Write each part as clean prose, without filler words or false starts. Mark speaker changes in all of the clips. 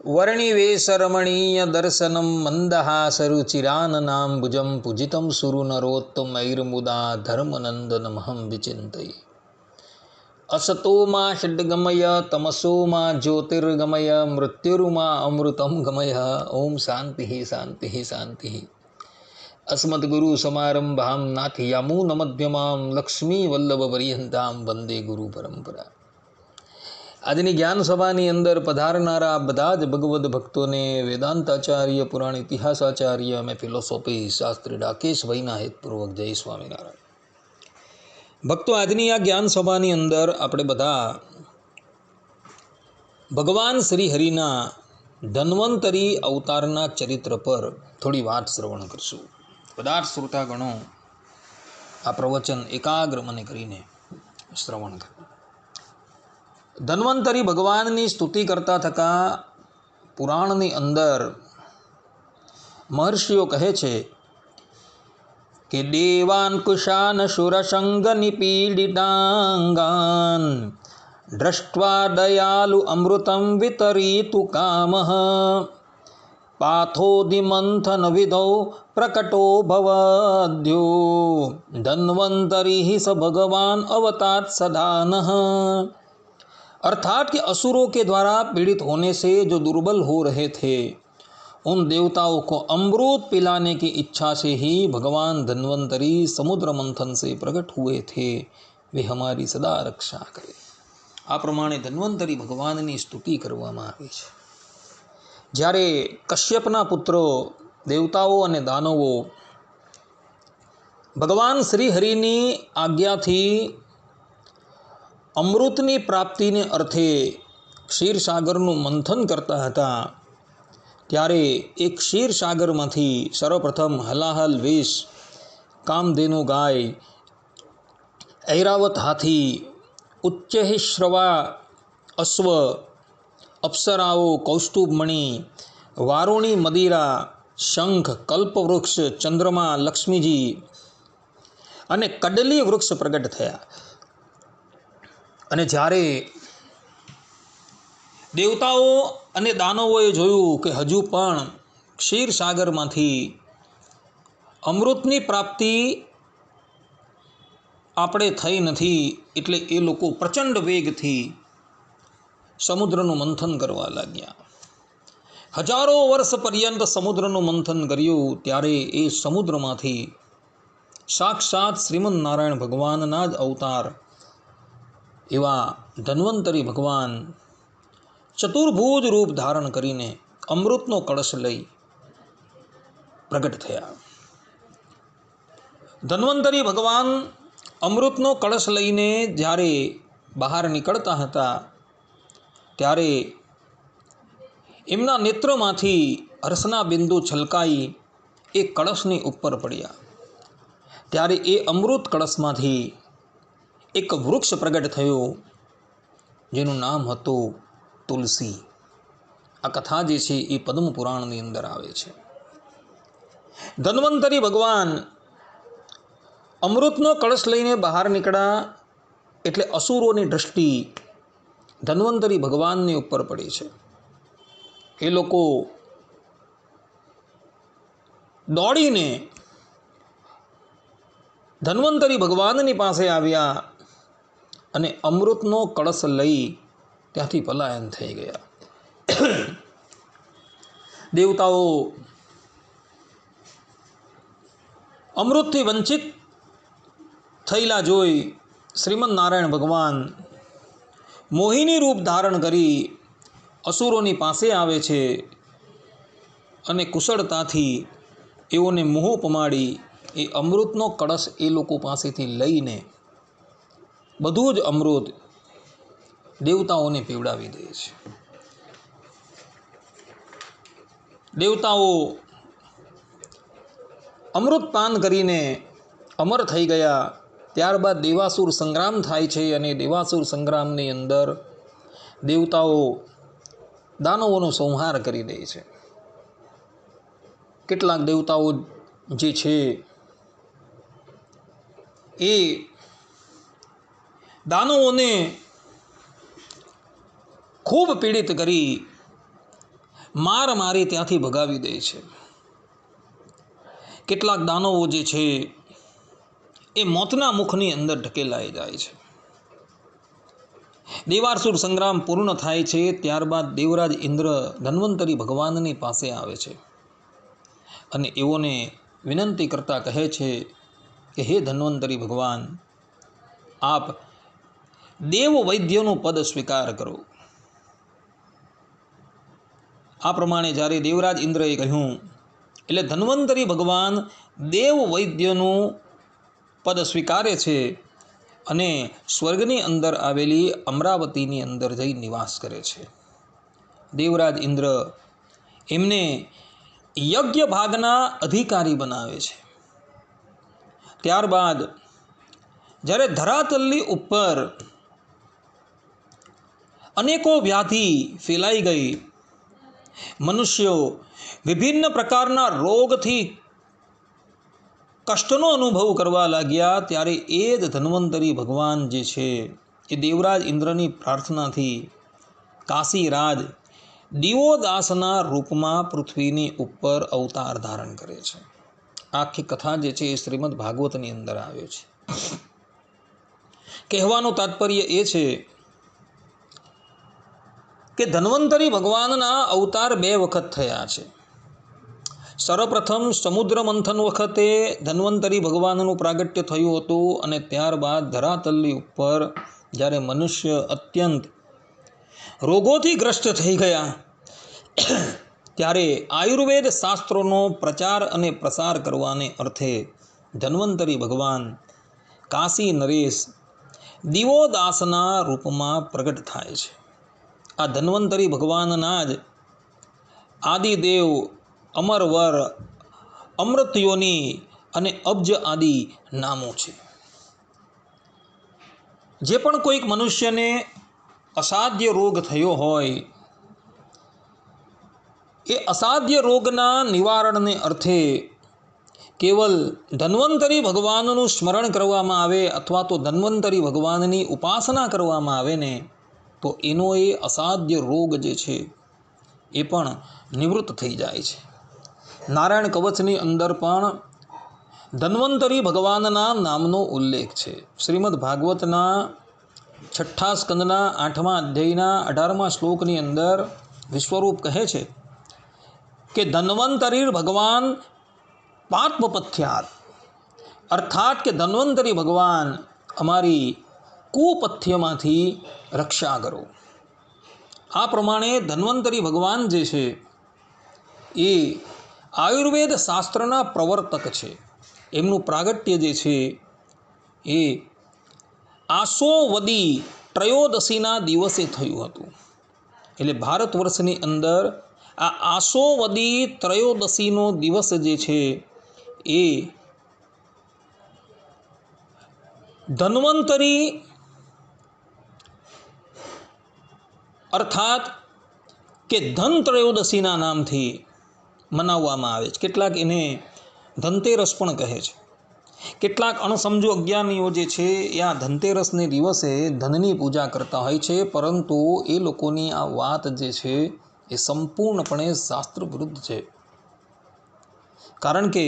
Speaker 1: वर्णिवेशरमणीय दर्शनं मन्दहासरुचिराननाम्बुजं पूजितं सुरनरोत्तमैर्मुदा धर्मनन्दनमहं विचिन्तये। असतो मा षड्गमय तमसो मा ज्योतिर्गमय मृत्युर्मा अमृतं गमय। ओम शांति शांति शांति। अस्मद्गुरुसमारम्भां नाथयामुनमध्यमां लक्ष्मीवल्लभपर्यन्तां वंदे गुरु परंपरा। આજની જ્ઞાન સભાની અંદર પધારનારા બધા જ ભગવદ્ ભક્તોને વેદાંતાચાર્ય, પુરાણ ઇતિહાસાચાર્ય અને ફિલોસોફી શાસ્ત્રી ડાકેશભાઈના હેતપૂર્વક જય સ્વામિનારાયણ. ભક્તો, આજની આ જ્ઞાન સભાની અંદર આપણે બધા ભગવાન શ્રી હરિના ધન્વંતરી અવતારના ચરિત્ર પર થોડી વાત શ્રવણ કરશું. બધા જ શ્રોતાગણો આ પ્રવચન એકાગ્ર મને કરીને શ્રવણ કરો. ધન્વંતરી ભગવાનની સ્તુતિ કરતા થકા પુરાણની અંદર મહર્ષિઓ કહે છે કે દેવાન કુશાન શુરસંગ નિપીડિતાંગાન દ્રષ્ટ્વા દયાલુ અમૃતમ વિતરીતુ કામઃ પાથોદિમંથન વિધૌ પ્રકટો ભવદ્યો ધન્વંતરી સ ભગવાન अवतात सदानः। अर्थात कि असुरों के द्वारा पीड़ित होने से जो दुर्बल हो रहे थे, उन देवताओं को अमृत पिलाने की इच्छा से ही भगवान धन्वंतरी समुद्र मंथन से प्रकट हुए थे। वे हमारी सदा रक्षा करे। आ प्रमाणे धन्वंतरी भगवाननी स्तुति करवामां आवी छे। જ્યારે કશ્યપના પુત્રો દેવતાઓ અને દાનવો ભગવાન શ્રી હરિની આજ્ઞાથી અમૃતની પ્રાપ્તિને અર્થે ક્ષીરસાગરનું મંથન કરતા હતા, ત્યારે એ ક્ષીરસાગરમાંથી સર્વપ્રથમ હલાહલ વેશ, કામધેનુ ગાય, ઐરાવત હાથી, ઉચ્ચૈશ્રવા અશ્વ, અપ્સરાઓ, કૌસ્તુભમણિ, વારુણી મદિરા, શંખ, કલ્પવૃક્ષ, ચંદ્રમા, લક્ષ્મીજી અને કડલી વૃક્ષ પ્રગટ થયા. અને જ્યારે દેવતાઓ અને દાનવોએ જોયું કે હજુ પણ ક્ષીરસાગરમાંથી અમૃતની પ્રાપ્તિ આપણે થઈ નથી, એટલે એ લોકો પ્રચંડ વેગથી સમુદ્રનું મંથન કરવા લાગ્યા. હજારો વર્ષ પર્યંત સમુદ્રનું મંથન કર્યું. ત્યારે એ સમુદ્રમાંથી સાક્ષાત શ્રીમદ નારાયણ ભગવાનના જ અવતાર એવા ધન્વંતરી ભગવાન ચતુર્ભુજ રૂપ ધારણ કરીને અમૃતનો કળશ લઈ પ્રગટ થયા. ધન્વંતરી ભગવાન અમૃતનો કળશ લઈને જ્યારે બહાર નીકળતા હતા, ત્યારે એમના નેત્રમાંથી હર્ષના બિંદુ છલકાઈ એ કળશની ઉપર પડ્યા. ત્યારે એ અમૃત કળશમાંથી એક વૃક્ષ પ્રગટ થયું, જેનું નામ હતું તુલસી. આ કથા જે છે એ પદ્મ પુરાણની અંદર આવે છે. ધન્વંતરી ભગવાન અમૃતનો કળશ લઈને બહાર નીકળ્યા એટલે અસુરોની દૃષ્ટિ ધન્વંતરી ભગવાનની ઉપર પડી છે. એ લોકો દોડીને ધન્વંતરી ભગવાનની પાસે આવ્યા અને અમૃતનો કળશ લઈ ત્યાંથી પલાયન થઈ ગયા. દેવતાઓ અમૃતથી વંચિત થયેલા જોઈ શ્રીમદ નારાયણ ભગવાન મોહિની રૂપ ધારણ કરી અસુરોની પાસે આવે છે અને કુશળતાથી એઓને મોહ પમાડી એ અમૃતનો કળશ એ લોકો પાસેથી લઈને બધું જ અમૃત દેવતાઓને પીવડાવી દે છે. દેવતાઓ અમૃત પાન કરીને અમર થઈ ગયા. ત્યારબાદ દેવાસુર સંગ્રામ થાય છે અને દેવાસુર સંગ્રામની અંદર દેવતાઓ દાનવોનો સંહાર કરી દે છે. કેટલાક દેવતાઓ જે છે એ દાનવોને ખૂબ પીડિત કરી માર મારી ત્યાંથી ભગાવી દે છે. કેટલાક દાનવો જે છે એ મોતના મુખની અંદર ઢકેલાઈ જાય છે. દેવાસુર સંગ્રામ પૂર્ણ થાય છે. ત્યારબાદ દેવરાજ ઇન્દ્ર ધન્વંતરી ભગવાનની પાસે આવે છે અને એઓને વિનંતી કરતા કહે છે કે હે ધન્વંતરી ભગવાન, આપ દેવ વૈદ્યનું પદ સ્વીકાર કરો. આ પ્રમાણે જ્યારે દેવરાજ ઇન્દ્રએ કહ્યું એટલે ધન્વંતરી ભગવાન દેવ વૈદ્યનું પદ સ્વીકારે છે અને સ્વર્ગની અંદર આવેલી અમરાવતીની અંદર જઈ નિવાસ કરે છે. દેવરાજ ઇન્દ્ર એમને યજ્ઞ ભાગના અધિકારી બનાવે છે. ત્યારબાદ જ્યારે ધરાતલની ઉપર અનેકો વ્યાધિ ફેલાઈ ગઈ, મનુષ્યો વિભિન્ન પ્રકારના રોગથી કષ્ટનો અનુભવ કરવા લાગ્યા, ત્યારે એ જ ધન્વંતરી ભગવાન જે છે એ દેવરાજ ઇન્દ્રની પ્રાર્થનાથી કાશીરાજ દિવોદાસના રૂપમાં પૃથ્વીની ઉપર અવતાર ધારણ કરે છે. આખી કથા જે છે એ શ્રીમદ ભાગવતની અંદર આવ્યો છે. કહેવાનું તાત્પર્ય એ છે કે ધન્વંતરી ભગવાનના અવતાર 2 વખત થયા છે. સર્વપ્રથમ સમુદ્ર મંથન વખતે ધન્વંતરી ભગવાનનું પ્રાગટ્ય થયું હતું અને ત્યારબાદ ધરાતલની ઉપર જ્યારે મનુષ્ય અત્યંત રોગોથી ગ્રસ્ત થઈ ગયા ત્યારે આયુર્વેદ શાસ્ત્રોનો પ્રચાર અને પ્રસાર કરવાને અર્થે ધન્વંતરી ભગવાન કાશી નરેશ દિવોદાસના રૂપમાં પ્રગટ થાય છે. આ ધન્વંતરી ભગવાનના જ આદિદેવ, અમરવર, અમૃતયોની અને અબ્જ આદિ નામો છે. જે પણ કોઈક મનુષ્યને અસાધ્ય રોગ થયો હોય એ અસાધ્ય રોગના નિવારણને અર્થે કેવલ ધન્વંતરી ભગવાનનું સ્મરણ કરવામાં આવે અથવા તો ધન્વંતરી ભગવાનની ઉપાસના કરવામાં આવે ને તો એનો એ અસાધ્ય રોગ જે છે એ પણ નિવૃત્ત થઈ જાય છે. નારાયણ કવચની અંદર પણ ધન્વંતરી ભગવાનના નામનો ઉલ્લેખ છે. શ્રીમદ ભાગવતના 6ઠ્ઠા સ્કંદના 8મા અધ્યાયના 18મા શ્લોકની અંદર વિશ્વરૂપ કહે છે કે ધન્વંતરી ભગવાન પાત્મપથ્યાત, અર્થાત કે ધન્વંતરી ભગવાન અમારી કુપથ્યમાંથી રક્ષા કરો. આ પ્રમાણે ધન્વંતરી ભગવાન જે છે એ આયુર્વેદ શાસ્ત્રના પ્રવર્તક છે. એમનું પ્રાગટ્ય જે છે એ આસોવદી ત્રયોદશીના દિવસે થયું હતું. એટલે ભારત વર્ષની અંદર આ આસોવદી ત્રયોદશીનો દિવસ જે છે એ ધન્વંતરી અર્થાત કે ધન ત્રયોદશીના નામથી મનાવવામાં આવે છે. કેટલાક એને ધનતેરસ પણ કહે છે. કેટલાક અણસમજુ અજ્ઞાનીઓ જે છે એ આ ધનતેરસને દિવસે ધનની પૂજા કરતા હોય છે, પરંતુ એ લોકોની આ વાત જે છે એ સંપૂર્ણપણે શાસ્ત્ર વિરુદ્ધ છે. કારણ કે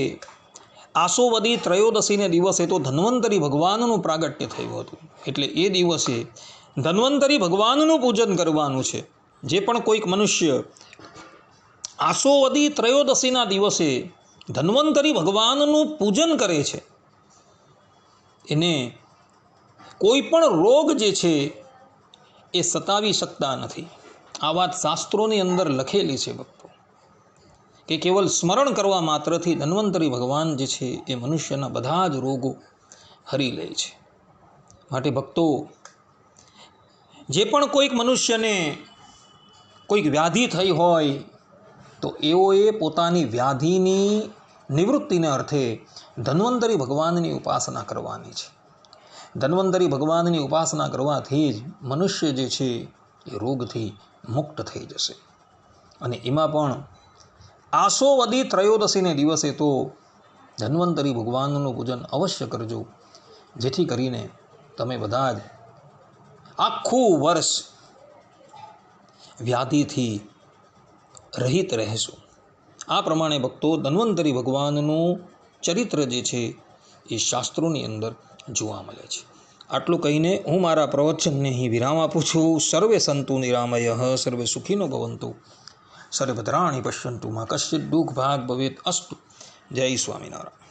Speaker 1: આસોવદી ત્રયોદશીને દિવસે તો ધન્વંતરી ભગવાનનું પ્રાગટ્ય થયું હતું. એટલે એ દિવસે ધન્વંતરી ભગવાનનું પૂજન કરવાનું છે. જે પણ કોઈક મનુષ્ય આસોવદી ત્રયોદશીના દિવસે ધન્વંતરી ભગવાનનું પૂજન કરે છે એને કોઈ પણ રોગ જે છે એ સતાવી શકતા નથી. આ વાત શાસ્ત્રોની અંદર લખેલી છે ભક્તો, કે કેવલ સ્મરણ કરવા માત્રથી ધન્વંતરી ભગવાન જે છે એ મનુષ્યના બધા જ રોગો હરી લે છે. માટે ભક્તો, જે પણ કોઈક મનુષ્યને કોઈક વ્યાધિ થઈ હોય તો એઓએ પોતાની વ્યાધિની નિવૃત્તિને અર્થે ધન્વંતરી ભગવાનની ઉપાસના કરવાની છે. ધન્વંતરી ભગવાનની ઉપાસના કરવાથી જ મનુષ્ય જે છે એ રોગથી મુક્ત થઈ જશે. અને એમાં પણ આસોવદી ત્રયોદશીને દિવસે તો ધન્વંતરી ભગવાનનું પૂજન અવશ્ય કરજો, જેથી કરીને તમે બધા જ આખું વર્ષ વ્યાધિથી રહિત રહેશું. આ પ્રમાણે ભક્તો ધન્વંતરી ભગવાનનું ચરિત્ર જે છે એ શાસ્ત્રોની અંદર જોવા મળે છે. આટલું કહીને હું મારા પ્રવચનને અહીં વિરામ આપું છું. સર્વે સંતુ નિરામયઃ, સર્વે સુખીનો ભવંતુ, સર્વે ભદ્રાણિ પશ્યન્તુ, મા કશ્ચિદ દુઃખ ભાગ ભવેત અસ્તુ. જય સ્વામિનારાયણ.